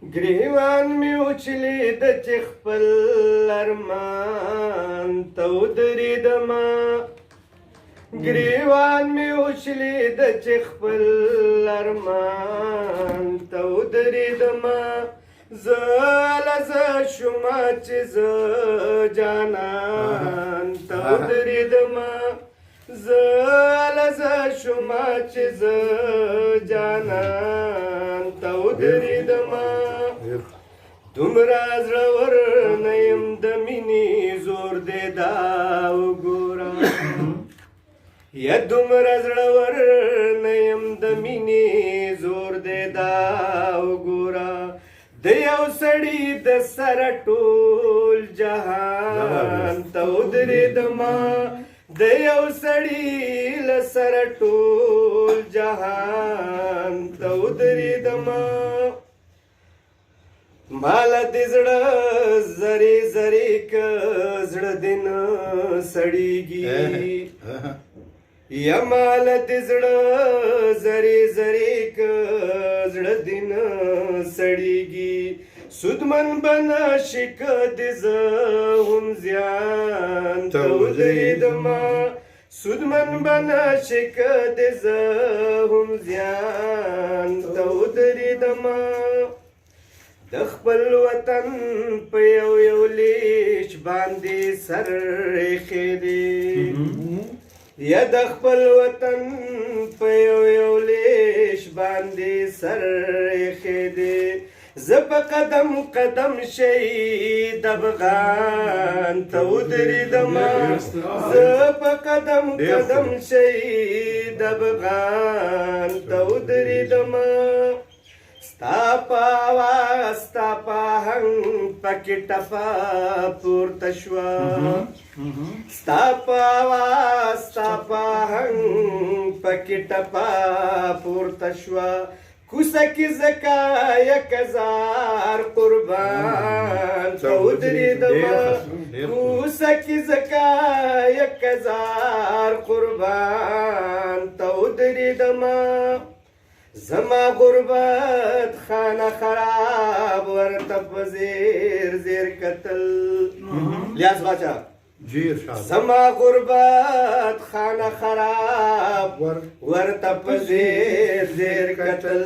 ګریوان مې وچلېد چې خپل ارمان ته ودرېدمه ګریوان مې وچلېد چې خپل ارمان ته ودرېدمه زه لزه شومه چې زه جانان ته ودرېدمه زه لزه شومه چې زه جانان ته ودرېدمه دومره زړور نه یم د مینې زور دې دا وګوره یا دومره زړور نه یم د مینې زور دې دا وګوره د یو سړي د سره ټول جهان ته ودرېدمه د یو سړي له سره ټول جهان ته ودرېدمه ماله دې زړه زری زری که زړه دې نه سړېږي یا ماله دې زړه زری زری که زړه دې نه سړېږي سودمن به نشي که دې زه هم زیان ته ودرېدمه سودمن به نشي که دې زه هم زیان ته ودرېدمه د خپل وطن په یو یو لیش باندې سر ایښی دی یا د خپل وطن په یو یو لیش باندې سر ایښی دی زه په قدم قدم شهید افغان ته ودرېدمه زه په قدم قدم شهید افغان ته ودرېدمه ستا په آواز ستا په آهنګ پکې ټپه پورته شوه ستا په آواز ستا په آهنګ پکې ټپه پورته شوه کوڅه کې زکه 1000 قربان ته ودرېدمه کوڅه کې زکه 1000 قربان ته ودرېدمه زما غربت خانه خراب ورته په زیر زیر کتل لیاس باچا زما غربت خانه خراب ورته په زیر زیر کتل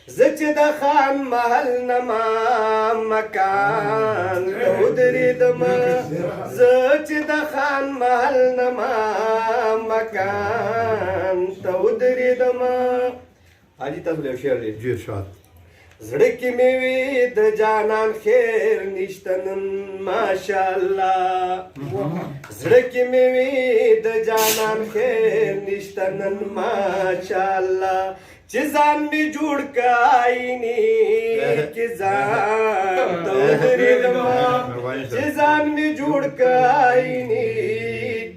زه چې د خان محل نه ما مکان ته ودرېدمه زه چې د خان محل نه ما مکان ته ودرېدمه حاجی تاسو له شعر دی جی ارشاد زړه کې مې وي د جانان خیر نشته نن ماشاءالله زړه کې مې وي د جانان خیر نشته نن ماشاءالله چې ځان مې جوړ کایني کې ځان ته ودرېدمه چې ځان مې جوړ کایني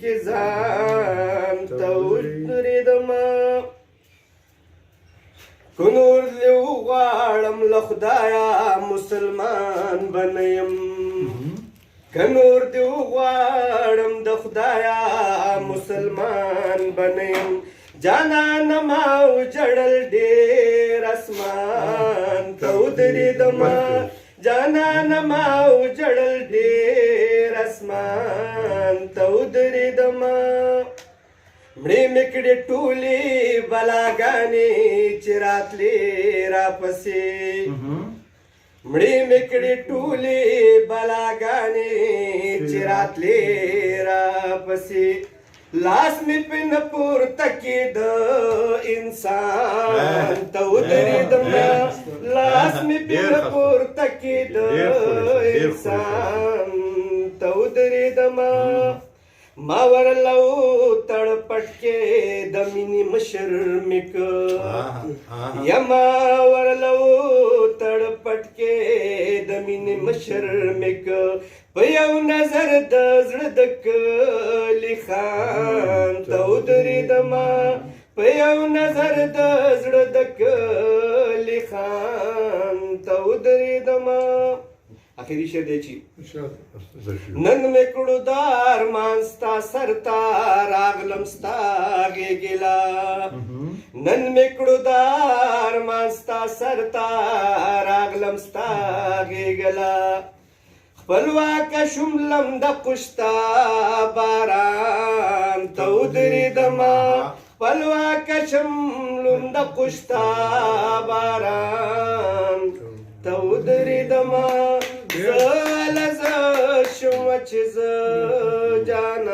کې ځان ته ودرېدمه که نور دې وغواړم له خدایه مسلمان به نه یم که نور دې وغواړم د خدایه مسلمان به نه یم جانانه ما وجړل ډېر اسمان ته ودرېدمه جانانه ما وجړل ډېر اسمان ته ودرېدمه مړې مې کړې ټولې بلاګانې چې راتلې راپسې مړې مې کړې ټولې بلاګانې چې راتلې راپسې لاس مې په نه پورته کېده انسان ته ودرېدمه لاس مې په نه پورته کېده انسان ته ودرېدمه ما ورلو تړپټ کې د مینې مشر مې که یا ما ورلو تړپټ کې د مینې مشر مې که په یو نظر د زړه د کلي خان ته ودرېدمه په یو نظر د زړه د کلي خان ته ودرېدمه آخری شعر دی چې نن مې کړو د ارمان ستا سر ته راغلم ستا غېږې له نن مې کړو د ارمان ستا سر ته راغلم ستا غېږله خپلواکه شوم لمده پشتا باران ته ودرېدمه خپلواکه شم لمده پشتا باران ته ودرېدمه زه لزه شومه چې زه جانان